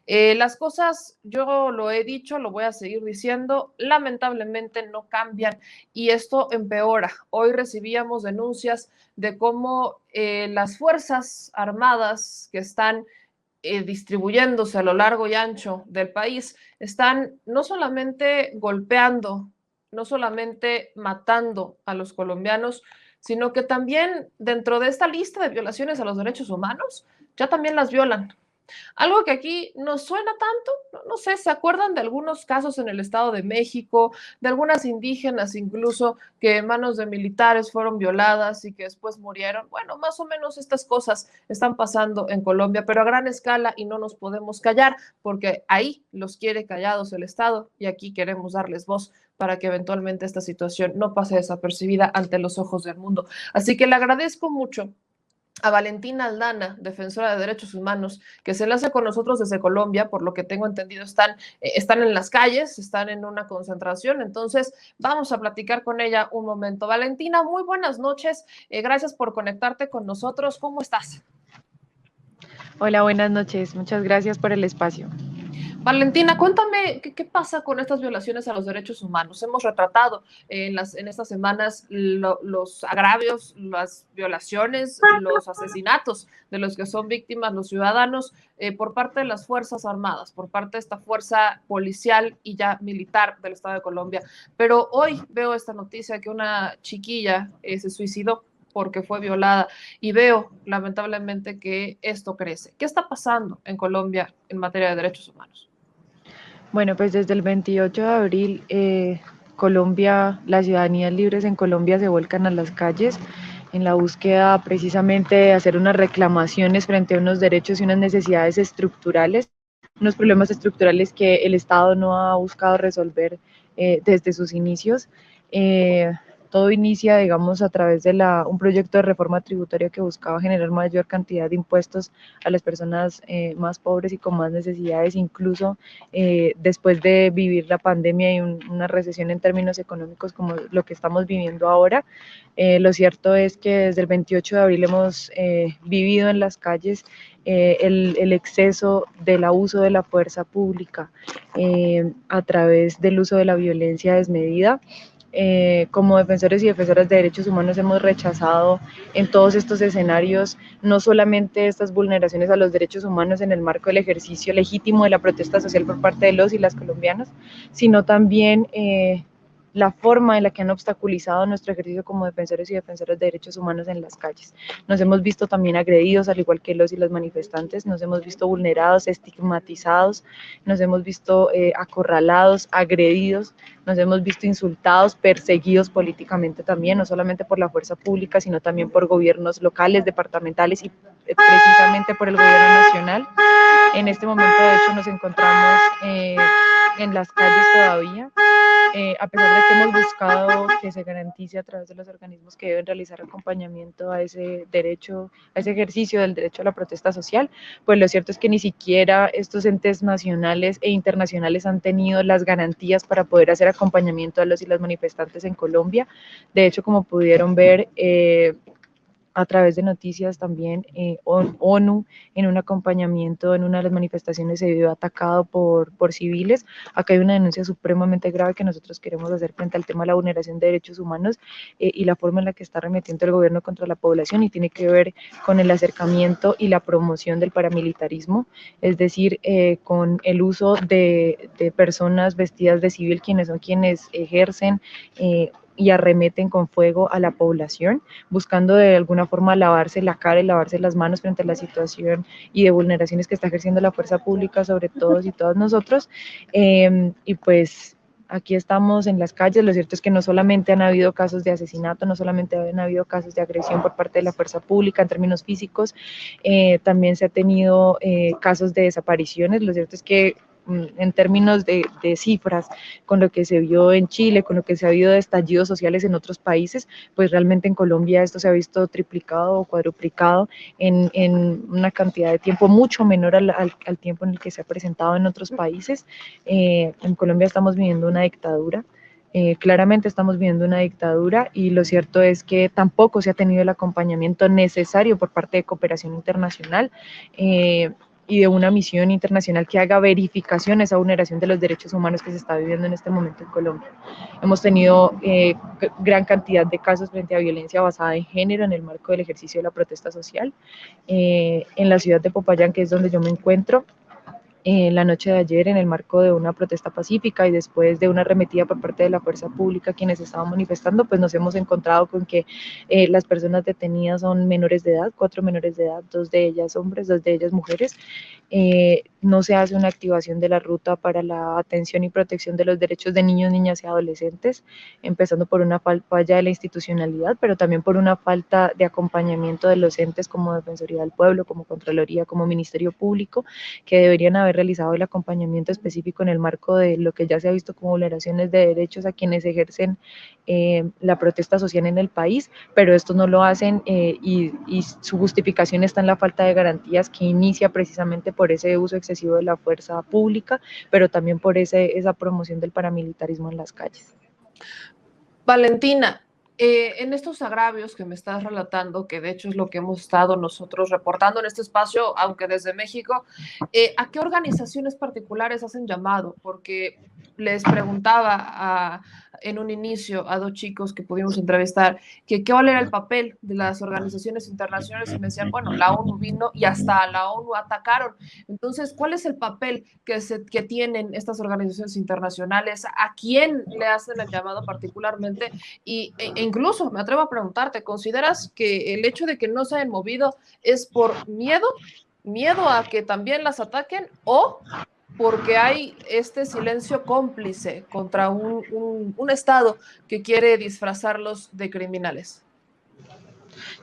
Las cosas, yo lo he dicho, lo voy a seguir diciendo, lamentablemente no cambian y esto empeora. Hoy recibíamos denuncias de cómo las Fuerzas Armadas que están distribuyéndose a lo largo y ancho del país están no solamente golpeando, no solamente matando a los colombianos, sino que también dentro de esta lista de violaciones a los derechos humanos, ya también las violan. Algo que aquí no suena tanto, no sé, ¿se acuerdan de algunos casos en el Estado de México, de algunas indígenas incluso que en manos de militares fueron violadas y que después murieron? Bueno, más o menos estas cosas están pasando en Colombia, pero a gran escala y no nos podemos callar porque ahí los quiere callados el Estado y aquí queremos darles voz para que eventualmente esta situación no pase desapercibida ante los ojos del mundo. Así que le agradezco mucho a Valentina Aldana, defensora de derechos humanos, que se enlace con nosotros desde Colombia, por lo que tengo entendido están en las calles, están en una concentración, entonces vamos a platicar con ella un momento. Valentina, muy buenas noches, gracias por conectarte con nosotros, ¿cómo estás? Hola, buenas noches, muchas gracias por el espacio. Valentina, cuéntame qué pasa con estas violaciones a los derechos humanos. Hemos retratado en estas semanas los agravios, las violaciones, los asesinatos de los que son víctimas los ciudadanos por parte de las Fuerzas Armadas, por parte de esta fuerza policial y ya militar del Estado de Colombia. Pero hoy veo esta noticia que una chiquilla se suicidó porque fue violada y veo lamentablemente que esto crece. ¿Qué está pasando en Colombia en materia de derechos humanos? Bueno, pues desde el 28 de abril, Colombia, las ciudadanías libres en Colombia se vuelcan a las calles en la búsqueda precisamente de hacer unas reclamaciones frente a unos derechos y unas necesidades estructurales, unos problemas estructurales que el Estado no ha buscado resolver desde sus inicios. Todo inicia, digamos, a través de un proyecto de reforma tributaria que buscaba generar mayor cantidad de impuestos a las personas más pobres y con más necesidades, incluso después de vivir la pandemia y una recesión en términos económicos como lo que estamos viviendo ahora. Lo cierto es que desde el 28 de abril hemos vivido en las calles el exceso del abuso de la fuerza pública a través del uso de la violencia desmedida. Como defensores y defensoras de derechos humanos hemos rechazado en todos estos escenarios no solamente estas vulneraciones a los derechos humanos en el marco del ejercicio legítimo de la protesta social por parte de los y las colombianas, sino también la forma en la que han obstaculizado nuestro ejercicio como defensores y defensoras de derechos humanos en las calles. Nos hemos visto también agredidos, al igual que los y las manifestantes, nos hemos visto vulnerados, estigmatizados, nos hemos visto acorralados, agredidos, nos hemos visto insultados, perseguidos políticamente también, no solamente por la fuerza pública, sino también por gobiernos locales, departamentales y precisamente por el gobierno nacional. En este momento, de hecho, nos encontramos en las calles todavía, a pesar de que hemos buscado que se garantice a través de los organismos que deben realizar acompañamiento a ese derecho, a ese ejercicio del derecho a la protesta social, pues lo cierto es que ni siquiera estos entes nacionales e internacionales han tenido las garantías para poder hacer acompañamiento a los y las manifestantes en Colombia. De hecho, como pudieron ver, a través de noticias también, ONU en un acompañamiento en una de las manifestaciones se vio atacado por civiles. Acá hay una denuncia supremamente grave que nosotros queremos hacer frente al tema de la vulneración de derechos humanos y la forma en la que está remetiendo el gobierno contra la población, y tiene que ver con el acercamiento y la promoción del paramilitarismo, es decir, con el uso de personas vestidas de civil, quienes son quienes ejercen y arremeten con fuego a la población, buscando de alguna forma lavarse la cara y lavarse las manos frente a la situación y de vulneraciones que está ejerciendo la fuerza pública sobre todos y todas nosotros. Y pues aquí estamos en las calles. Lo cierto es que no solamente han habido casos de asesinato, no solamente han habido casos de agresión por parte de la fuerza pública en términos físicos, también se ha tenido casos de desapariciones. Lo cierto es que en términos de cifras, con lo que se vio en Chile, con lo que se ha habido de estallidos sociales en otros países, pues realmente en Colombia esto se ha visto triplicado o cuadruplicado en una cantidad de tiempo mucho menor al tiempo en el que se ha presentado en otros países. En Colombia estamos viviendo una dictadura. Claramente estamos viviendo una dictadura y lo cierto es que tampoco se ha tenido el acompañamiento necesario por parte de cooperación internacional. y de una misión internacional que haga verificación a esa vulneración de los derechos humanos que se está viviendo en este momento en Colombia. Hemos tenido gran cantidad de casos frente a violencia basada en género en el marco del ejercicio de la protesta social. En la ciudad de Popayán, que es donde yo me encuentro, la noche de ayer en el marco de una protesta pacífica y después de una arremetida por parte de la fuerza pública quienes estaban manifestando, pues nos hemos encontrado con que las personas detenidas son menores de edad, 4 menores de edad, 2 de ellas hombres, 2 de ellas mujeres. No se hace una activación de la ruta para la atención y protección de los derechos de niños, niñas y adolescentes, empezando por una falla de la institucionalidad, pero también por una falta de acompañamiento de los entes como Defensoría del Pueblo, como Contraloría, como Ministerio Público, que deberían haber realizado el acompañamiento específico en el marco de lo que ya se ha visto como vulneraciones de derechos a quienes ejercen la protesta social en el país, pero estos no lo hacen y su justificación está en la falta de garantías que inicia precisamente por ese uso excesivo de la fuerza pública, pero también por esa promoción del paramilitarismo en las calles. Valentina, en estos agravios que me estás relatando, que de hecho es lo que hemos estado nosotros reportando en este espacio, aunque desde México, ¿a qué organizaciones particulares hacen llamado? Porque les preguntaba en un inicio a 2 chicos que pudimos entrevistar que cuál era el papel de las organizaciones internacionales y me decían, bueno, la ONU vino y hasta a la ONU atacaron. Entonces, ¿cuál es el papel que tienen estas organizaciones internacionales? ¿A quién le hacen el llamado particularmente? E incluso me atrevo a preguntarte, ¿consideras que el hecho de que no se hayan movido es por miedo a que también las ataquen o porque hay este silencio cómplice contra un Estado que quiere disfrazarlos de criminales?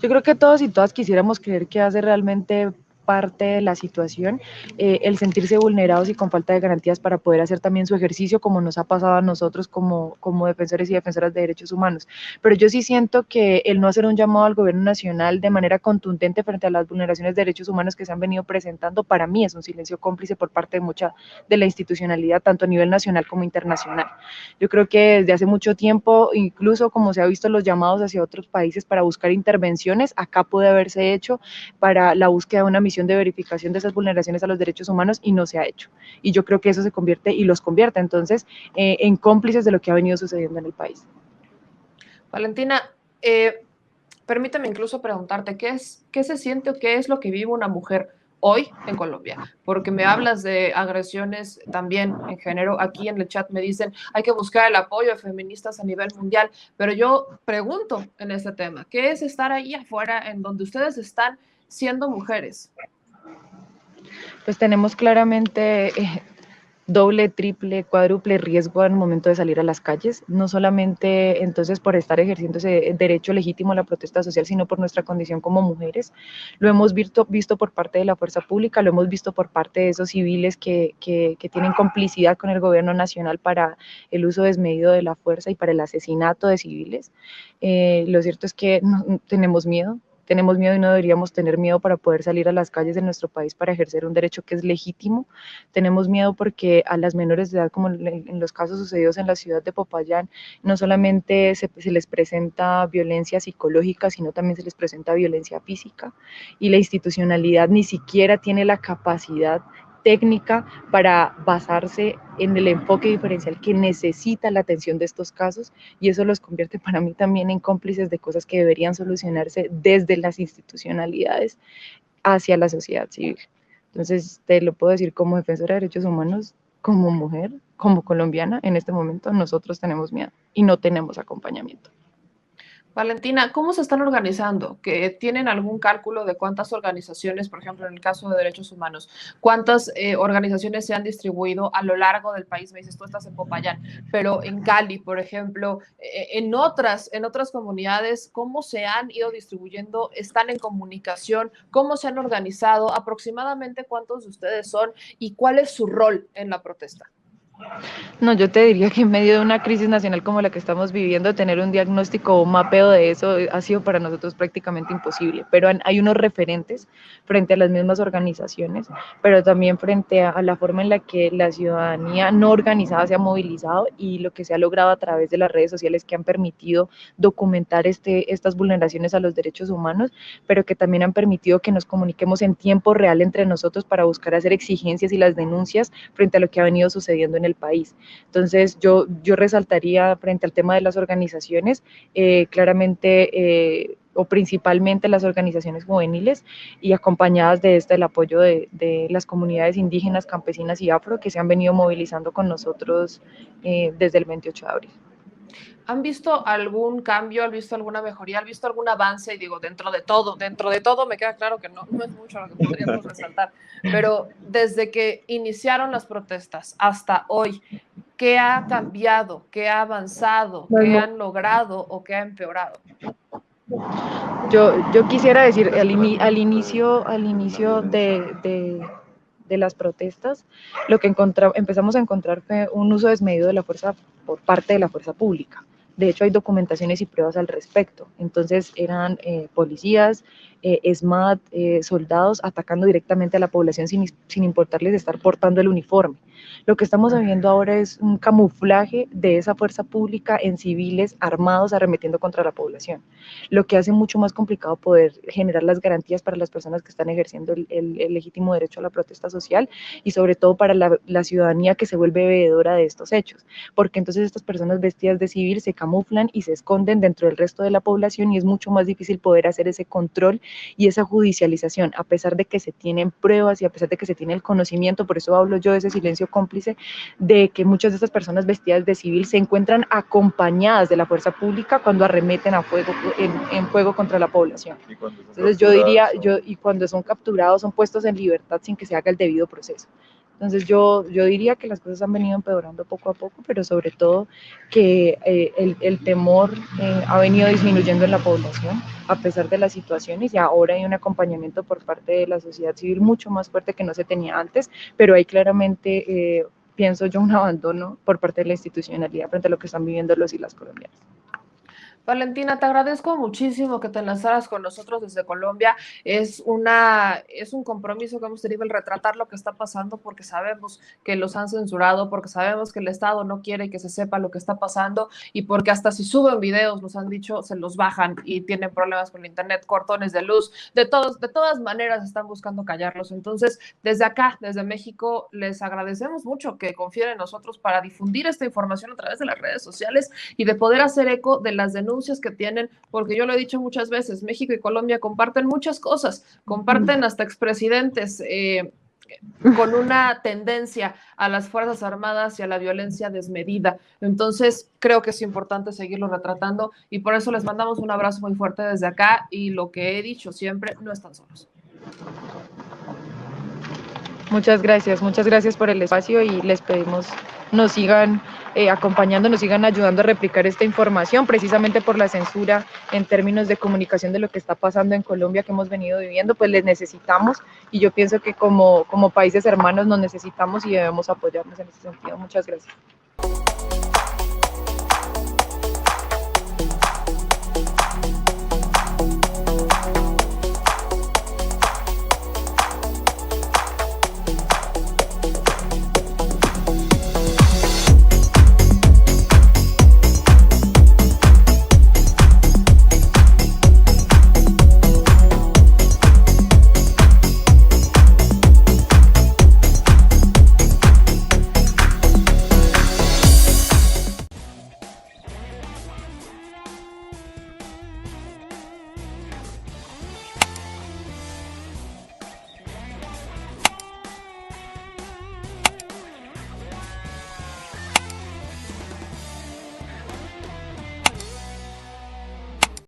Yo creo que todos y todas quisiéramos creer que hace realmente parte de la situación, el sentirse vulnerados y con falta de garantías para poder hacer también su ejercicio, como nos ha pasado a nosotros como defensores y defensoras de derechos humanos. Pero yo sí siento que el no hacer un llamado al gobierno nacional de manera contundente frente a las vulneraciones de derechos humanos que se han venido presentando, para mí es un silencio cómplice por parte de mucha de la institucionalidad, tanto a nivel nacional como internacional. Yo creo que desde hace mucho tiempo, incluso como se ha visto los llamados hacia otros países para buscar intervenciones, acá puede haberse hecho para la búsqueda de una misión de verificación de esas vulneraciones a los derechos humanos y no se ha hecho. Y yo creo que eso se convierte y los convierte entonces en cómplices de lo que ha venido sucediendo en el país. Valentina, permíteme incluso preguntarte, ¿qué se siente o qué es lo que vive una mujer hoy en Colombia? Porque me hablas de agresiones también en género. Aquí en el chat me dicen, hay que buscar el apoyo de feministas a nivel mundial, pero yo pregunto en este tema, ¿qué es estar ahí afuera en donde ustedes están siendo mujeres? Pues tenemos claramente doble, triple, cuádruple riesgo al momento de salir a las calles, no solamente entonces por estar ejerciendo ese derecho legítimo a la protesta social, sino por nuestra condición como mujeres. Lo hemos visto por parte de la fuerza pública, lo hemos visto por parte de esos civiles que tienen complicidad con el gobierno nacional para el uso desmedido de la fuerza y para el asesinato de civiles. Lo cierto es que no, tenemos miedo y no deberíamos tener miedo para poder salir a las calles de nuestro país para ejercer un derecho que es legítimo. Tenemos miedo porque a las menores de edad, como en los casos sucedidos en la ciudad de Popayán, no solamente se les presenta violencia psicológica, sino también se les presenta violencia física y la institucionalidad ni siquiera tiene la capacidad técnica para basarse en el enfoque diferencial que necesita la atención de estos casos y eso los convierte para mí también en cómplices de cosas que deberían solucionarse desde las institucionalidades hacia la sociedad civil. Entonces, te lo puedo decir como defensora de derechos humanos, como mujer, como colombiana, en este momento nosotros tenemos miedo y no tenemos acompañamiento. Valentina, ¿cómo se están organizando? ¿Que tienen algún cálculo de cuántas organizaciones, por ejemplo, en el caso de derechos humanos, cuántas organizaciones se han distribuido a lo largo del país? Me dices, tú estás en Popayán, pero en Cali, por ejemplo, en otras comunidades, ¿cómo se han ido distribuyendo? ¿Están en comunicación? ¿Cómo se han organizado? ¿Aproximadamente cuántos de ustedes son? ¿Y cuál es su rol en la protesta? No, yo te diría que en medio de una crisis nacional como la que estamos viviendo, tener un diagnóstico o un mapeo de eso ha sido para nosotros prácticamente imposible, pero hay unos referentes frente a las mismas organizaciones, pero también frente a la forma en la que la ciudadanía no organizada se ha movilizado y lo que se ha logrado a través de las redes sociales que han permitido documentar estas vulneraciones a los derechos humanos, pero que también han permitido que nos comuniquemos en tiempo real entre nosotros para buscar hacer exigencias y las denuncias frente a lo que ha venido sucediendo en el país. Entonces, yo resaltaría frente al tema de las organizaciones, claramente, o principalmente las organizaciones juveniles y acompañadas de el apoyo de las comunidades indígenas, campesinas y afro que se han venido movilizando con nosotros desde el 28 de abril. ¿Han visto algún cambio? ¿Han visto alguna mejoría? ¿Han visto algún avance? Y digo, dentro de todo me queda claro que no es mucho lo que podríamos resaltar, pero desde que iniciaron las protestas hasta hoy, ¿qué ha cambiado? ¿Qué ha avanzado? ¿Qué han logrado o qué ha empeorado? Yo quisiera decir, al inicio de las protestas, lo que empezamos a encontrar fue un uso desmedido de la fuerza por parte de la fuerza pública. De hecho, hay documentaciones y pruebas al respecto. Entonces, eran policías, SMAT, soldados atacando directamente a la población sin importarles estar portando el uniforme. Lo que estamos viendo ahora es un camuflaje de esa fuerza pública en civiles armados arremetiendo contra la población, lo que hace mucho más complicado poder generar las garantías para las personas que están ejerciendo el legítimo derecho a la protesta social y sobre todo para la ciudadanía que se vuelve veedora de estos hechos, porque entonces estas personas vestidas de civil se camuflan y se esconden dentro del resto de la población y es mucho más difícil poder hacer ese control y esa judicialización, a pesar de que se tienen pruebas y a pesar de que se tiene el conocimiento. Por eso hablo yo de ese silencio cómplice, de que muchas de estas personas vestidas de civil se encuentran acompañadas de la fuerza pública cuando arremeten a fuego, en fuego contra la población. Entonces yo diría, y cuando son capturados son puestos en libertad sin que se haga el debido proceso. Entonces yo diría que las cosas han venido empeorando poco a poco, pero sobre todo que el temor ha venido disminuyendo en la población a pesar de las situaciones y ahora hay un acompañamiento por parte de la sociedad civil mucho más fuerte que no se tenía antes, pero hay claramente, pienso yo, un abandono por parte de la institucionalidad frente a lo que están viviendo los y las colombianas. Valentina, te agradezco muchísimo que te enlazaras con nosotros desde Colombia. Es un compromiso que hemos tenido el retratar lo que está pasando porque sabemos que los han censurado, porque sabemos que el Estado no quiere que se sepa lo que está pasando y porque hasta si suben videos, nos han dicho, se los bajan y tienen problemas con el internet, cortones de luz, de todas maneras están buscando callarlos. Entonces, desde acá, desde México, les agradecemos mucho que confíen en nosotros para difundir esta información a través de las redes sociales y de poder hacer eco de las denuncias que tienen, porque yo lo he dicho muchas veces, México y Colombia comparten muchas cosas, comparten hasta expresidentes con una tendencia a las Fuerzas Armadas y a la violencia desmedida. Entonces, creo que es importante seguirlo retratando y por eso les mandamos un abrazo muy fuerte desde acá y lo que he dicho siempre, no están solos. Muchas gracias por el espacio y les pedimos nos sigan acompañando, nos sigan ayudando a replicar esta información, precisamente por la censura en términos de comunicación de lo que está pasando en Colombia que hemos venido viviendo, pues les necesitamos y yo pienso que como países hermanos nos necesitamos y debemos apoyarnos en ese sentido. Muchas gracias.